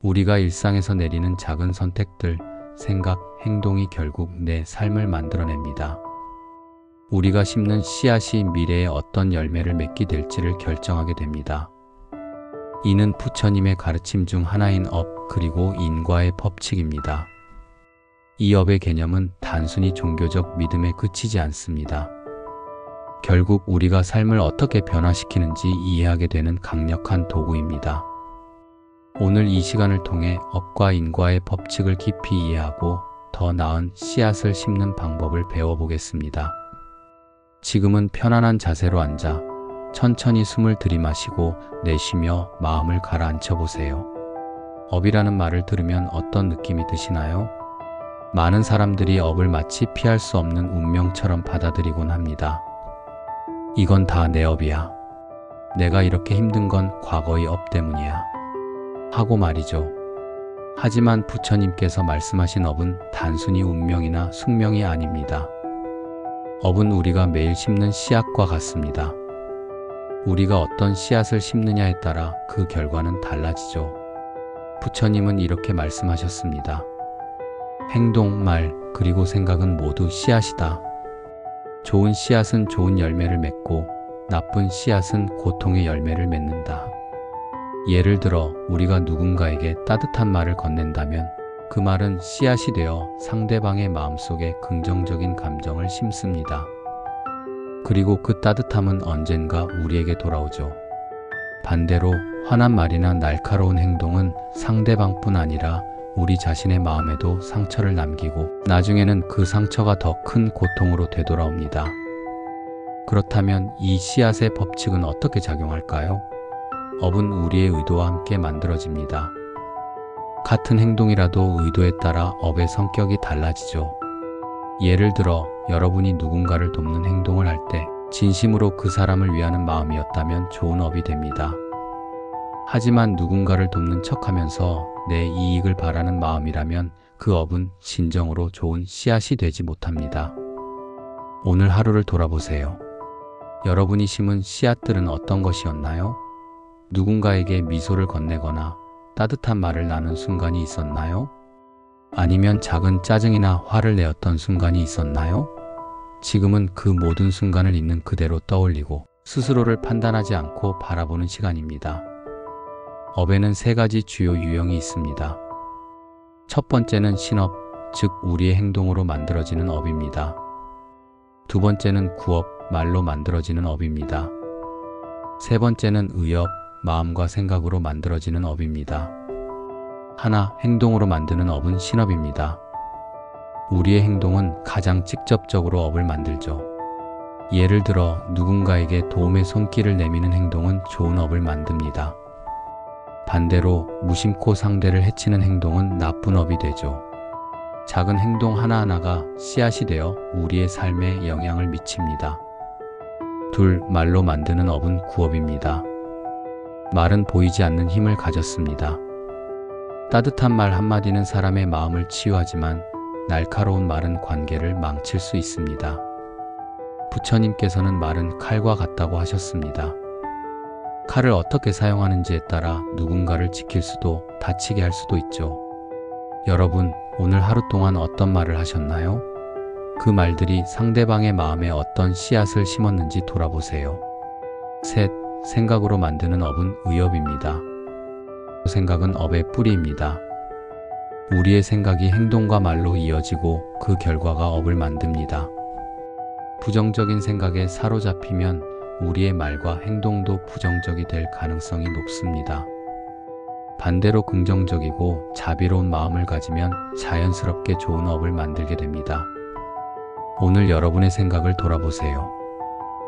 우리가 일상에서 내리는 작은 선택들, 생각, 행동이 결국 내 삶을 만들어냅니다. 우리가 심는 씨앗이 미래에 어떤 열매를 맺게 될지를 결정하게 됩니다. 이는 부처님의 가르침 중 하나인 업 그리고 인과의 법칙입니다. 이 업의 개념은 단순히 종교적 믿음에 그치지 않습니다. 결국 우리가 삶을 어떻게 변화시키는지 이해하게 되는 강력한 도구입니다. 오늘 이 시간을 통해 업과 인과의 법칙을 깊이 이해하고 더 나은 씨앗을 심는 방법을 배워보겠습니다. 지금은 편안한 자세로 앉아 천천히 숨을 들이마시고 내쉬며 마음을 가라앉혀 보세요. 업이라는 말을 들으면 어떤 느낌이 드시나요? 많은 사람들이 업을 마치 피할 수 없는 운명처럼 받아들이곤 합니다. 이건 다 내 업이야. 내가 이렇게 힘든 건 과거의 업 때문이야. 하고 말이죠. 하지만 부처님께서 말씀하신 업은 단순히 운명이나 숙명이 아닙니다. 업은 우리가 매일 심는 씨앗과 같습니다. 우리가 어떤 씨앗을 심느냐에 따라 그 결과는 달라지죠. 부처님은 이렇게 말씀하셨습니다. 행동, 말, 그리고 생각은 모두 씨앗이다. 좋은 씨앗은 좋은 열매를 맺고 나쁜 씨앗은 고통의 열매를 맺는다. 예를 들어 우리가 누군가에게 따뜻한 말을 건넨다면 그 말은 씨앗이 되어 상대방의 마음속에 긍정적인 감정을 심습니다. 그리고 그 따뜻함은 언젠가 우리에게 돌아오죠. 반대로 화난 말이나 날카로운 행동은 상대방뿐 아니라 우리 자신의 마음에도 상처를 남기고 나중에는 그 상처가 더 큰 고통으로 되돌아옵니다. 그렇다면 이 씨앗의 법칙은 어떻게 작용할까요? 업은 우리의 의도와 함께 만들어집니다. 같은 행동이라도 의도에 따라 업의 성격이 달라지죠. 예를 들어 여러분이 누군가를 돕는 행동을 할 때 진심으로 그 사람을 위하는 마음이었다면 좋은 업이 됩니다. 하지만 누군가를 돕는 척하면서 내 이익을 바라는 마음이라면 그 업은 진정으로 좋은 씨앗이 되지 못합니다. 오늘 하루를 돌아보세요. 여러분이 심은 씨앗들은 어떤 것이었나요? 누군가에게 미소를 건네거나 따뜻한 말을 나눈 순간이 있었나요? 아니면 작은 짜증이나 화를 내었던 순간이 있었나요? 지금은 그 모든 순간을 있는 그대로 떠올리고 스스로를 판단하지 않고 바라보는 시간입니다. 업에는 세 가지 주요 유형이 있습니다. 첫 번째는 신업, 즉 우리의 행동으로 만들어지는 업입니다. 두 번째는 구업, 말로 만들어지는 업입니다. 세 번째는 의업, 마음과 생각으로 만들어지는 업입니다. 하나, 행동으로 만드는 업은 신업입니다. 우리의 행동은 가장 직접적으로 업을 만들죠. 예를 들어 누군가에게 도움의 손길을 내미는 행동은 좋은 업을 만듭니다. 반대로 무심코 상대를 해치는 행동은 나쁜 업이 되죠. 작은 행동 하나하나가 씨앗이 되어 우리의 삶에 영향을 미칩니다. 둘, 말로 만드는 업은 구업입니다. 말은 보이지 않는 힘을 가졌습니다. 따뜻한 말 한마디는 사람의 마음을 치유하지만 날카로운 말은 관계를 망칠 수 있습니다. 부처님께서는 말은 칼과 같다고 하셨습니다. 칼을 어떻게 사용하는지에 따라 누군가를 지킬 수도 다치게 할 수도 있죠. 여러분, 오늘 하루 동안 어떤 말을 하셨나요? 그 말들이 상대방의 마음에 어떤 씨앗을 심었는지 돌아보세요. 셋, 생각으로 만드는 업은 의업입니다. 생각은 업의 뿌리입니다. 우리의 생각이 행동과 말로 이어지고 그 결과가 업을 만듭니다. 부정적인 생각에 사로잡히면 우리의 말과 행동도 부정적이 될 가능성이 높습니다. 반대로 긍정적이고 자비로운 마음을 가지면 자연스럽게 좋은 업을 만들게 됩니다. 오늘 여러분의 생각을 돌아보세요.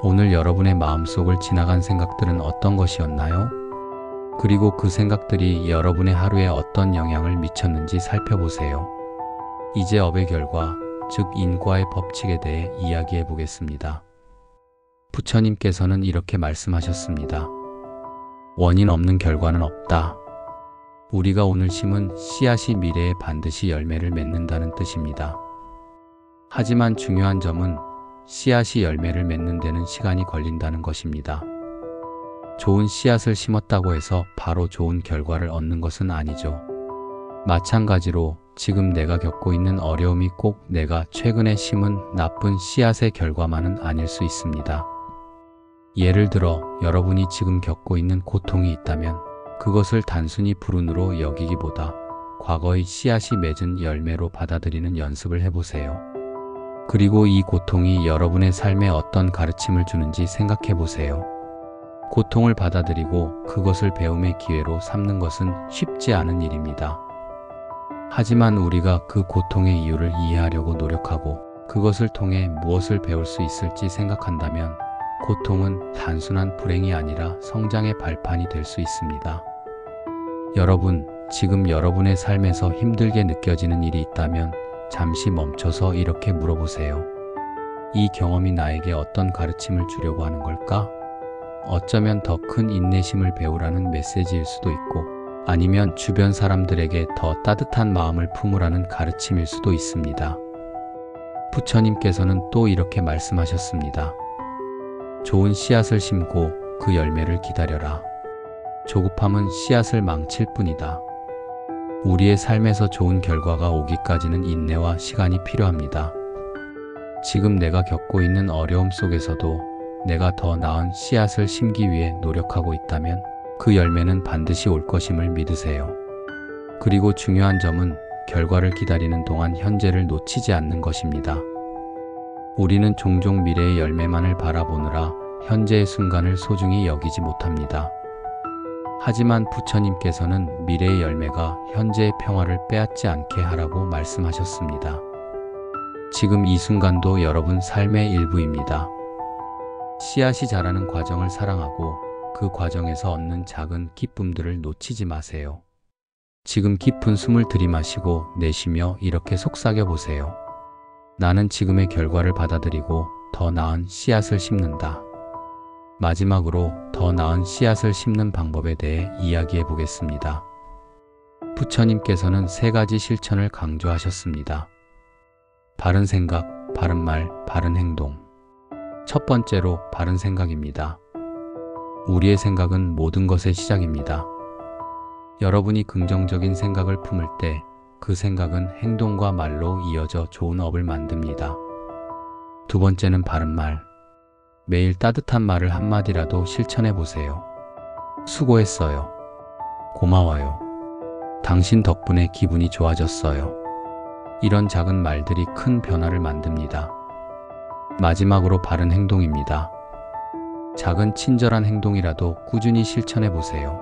오늘 여러분의 마음속을 지나간 생각들은 어떤 것이었나요? 그리고 그 생각들이 여러분의 하루에 어떤 영향을 미쳤는지 살펴보세요. 이제 업의 결과, 즉 인과의 법칙에 대해 이야기해 보겠습니다. 부처님께서는 이렇게 말씀하셨습니다. 원인 없는 결과는 없다. 우리가 오늘 심은 씨앗이 미래에 반드시 열매를 맺는다는 뜻입니다. 하지만 중요한 점은 씨앗이 열매를 맺는 데는 시간이 걸린다는 것입니다. 좋은 씨앗을 심었다고 해서 바로 좋은 결과를 얻는 것은 아니죠. 마찬가지로 지금 내가 겪고 있는 어려움이 꼭 내가 최근에 심은 나쁜 씨앗의 결과만은 아닐 수 있습니다. 예를 들어 여러분이 지금 겪고 있는 고통이 있다면 그것을 단순히 불운으로 여기기보다 과거의 씨앗이 맺은 열매로 받아들이는 연습을 해보세요. 그리고 이 고통이 여러분의 삶에 어떤 가르침을 주는지 생각해 보세요. 고통을 받아들이고 그것을 배움의 기회로 삼는 것은 쉽지 않은 일입니다. 하지만 우리가 그 고통의 이유를 이해하려고 노력하고 그것을 통해 무엇을 배울 수 있을지 생각한다면 고통은 단순한 불행이 아니라 성장의 발판이 될 수 있습니다. 여러분, 지금 여러분의 삶에서 힘들게 느껴지는 일이 있다면 잠시 멈춰서 이렇게 물어보세요. 이 경험이 나에게 어떤 가르침을 주려고 하는 걸까? 어쩌면 더 큰 인내심을 배우라는 메시지일 수도 있고, 아니면 주변 사람들에게 더 따뜻한 마음을 품으라는 가르침일 수도 있습니다. 부처님께서는 또 이렇게 말씀하셨습니다. 좋은 씨앗을 심고 그 열매를 기다려라. 조급함은 씨앗을 망칠 뿐이다. 우리의 삶에서 좋은 결과가 오기까지는 인내와 시간이 필요합니다. 지금 내가 겪고 있는 어려움 속에서도 내가 더 나은 씨앗을 심기 위해 노력하고 있다면 그 열매는 반드시 올 것임을 믿으세요. 그리고 중요한 점은 결과를 기다리는 동안 현재를 놓치지 않는 것입니다. 우리는 종종 미래의 열매만을 바라보느라 현재의 순간을 소중히 여기지 못합니다. 하지만 부처님께서는 미래의 열매가 현재의 평화를 빼앗지 않게 하라고 말씀하셨습니다. 지금 이 순간도 여러분 삶의 일부입니다. 씨앗이 자라는 과정을 사랑하고 그 과정에서 얻는 작은 기쁨들을 놓치지 마세요. 지금 깊은 숨을 들이마시고 내쉬며 이렇게 속삭여 보세요. 나는 지금의 결과를 받아들이고 더 나은 씨앗을 심는다. 마지막으로 더 나은 씨앗을 심는 방법에 대해 이야기해 보겠습니다. 부처님께서는 3가지 실천을 강조하셨습니다. 바른 생각, 바른 말, 바른 행동. 첫 번째로 바른 생각입니다. 우리의 생각은 모든 것의 시작입니다. 여러분이 긍정적인 생각을 품을 때 그 생각은 행동과 말로 이어져 좋은 업을 만듭니다. 두 번째는 바른 말. 매일 따뜻한 말을 한마디라도 실천해 보세요. 수고했어요. 고마워요. 당신 덕분에 기분이 좋아졌어요. 이런 작은 말들이 큰 변화를 만듭니다. 마지막으로 바른 행동입니다. 작은 친절한 행동이라도 꾸준히 실천해 보세요.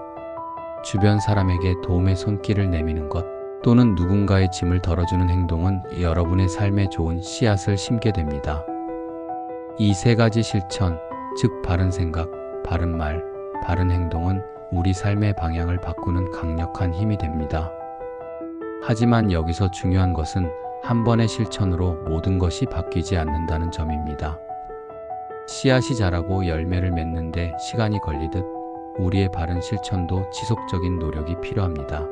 주변 사람에게 도움의 손길을 내미는 것 또는 누군가의 짐을 덜어주는 행동은 여러분의 삶에 좋은 씨앗을 심게 됩니다. 이 3가지 실천, 즉 바른 생각, 바른 말, 바른 행동은 우리 삶의 방향을 바꾸는 강력한 힘이 됩니다. 하지만 여기서 중요한 것은 한 번의 실천으로 모든 것이 바뀌지 않는다는 점입니다. 씨앗이 자라고 열매를 맺는데 시간이 걸리듯 우리의 바른 실천도 지속적인 노력이 필요합니다.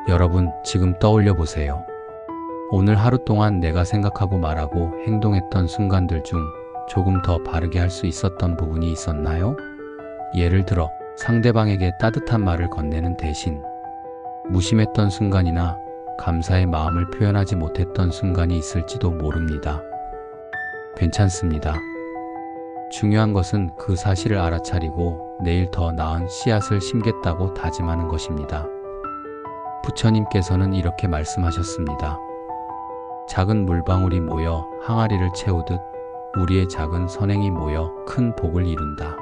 여러분, 지금 떠올려 보세요. 오늘 하루 동안 내가 생각하고 말하고 행동했던 순간들 중 조금 더 바르게 할 수 있었던 부분이 있었나요? 예를 들어 상대방에게 따뜻한 말을 건네는 대신 무심했던 순간이나 감사의 마음을 표현하지 못했던 순간이 있을지도 모릅니다. 괜찮습니다. 중요한 것은 그 사실을 알아차리고 내일 더 나은 씨앗을 심겠다고 다짐하는 것입니다. 부처님께서는 이렇게 말씀하셨습니다. 작은 물방울이 모여 항아리를 채우듯 우리의 작은 선행이 모여 큰 복을 이룬다.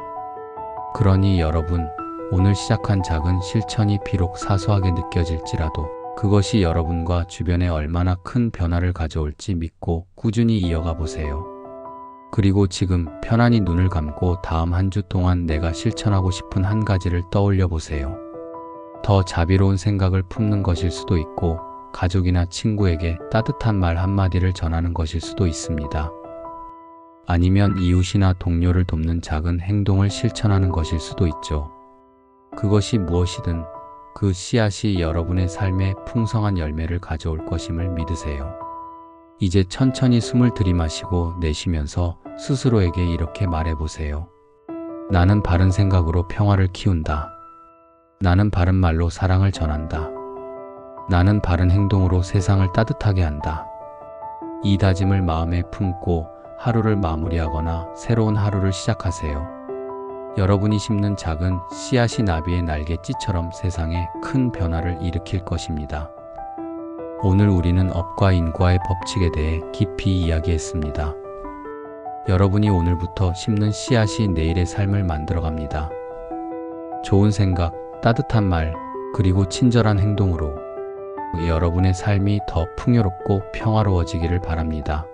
그러니 여러분, 오늘 시작한 작은 실천이 비록 사소하게 느껴질지라도 그것이 여러분과 주변에 얼마나 큰 변화를 가져올지 믿고 꾸준히 이어가 보세요. 그리고 지금 편안히 눈을 감고 다음 한 주 동안 내가 실천하고 싶은 한 가지를 떠올려 보세요. 더 자비로운 생각을 품는 것일 수도 있고 가족이나 친구에게 따뜻한 말 한마디를 전하는 것일 수도 있습니다. 아니면 이웃이나 동료를 돕는 작은 행동을 실천하는 것일 수도 있죠. 그것이 무엇이든 그 씨앗이 여러분의 삶에 풍성한 열매를 가져올 것임을 믿으세요. 이제 천천히 숨을 들이마시고 내쉬면서 스스로에게 이렇게 말해보세요. 나는 바른 생각으로 평화를 키운다. 나는 바른 말로 사랑을 전한다. 나는 바른 행동으로 세상을 따뜻하게 한다. 이 다짐을 마음에 품고 하루를 마무리하거나 새로운 하루를 시작하세요. 여러분이 심는 작은 씨앗이 나비의 날갯짓처럼 세상에 큰 변화를 일으킬 것입니다. 오늘 우리는 업과 인과의 법칙에 대해 깊이 이야기했습니다. 여러분이 오늘부터 심는 씨앗이 내일의 삶을 만들어갑니다. 좋은 생각, 따뜻한 말, 그리고 친절한 행동으로 여러분의 삶이 더 풍요롭고 평화로워지기를 바랍니다.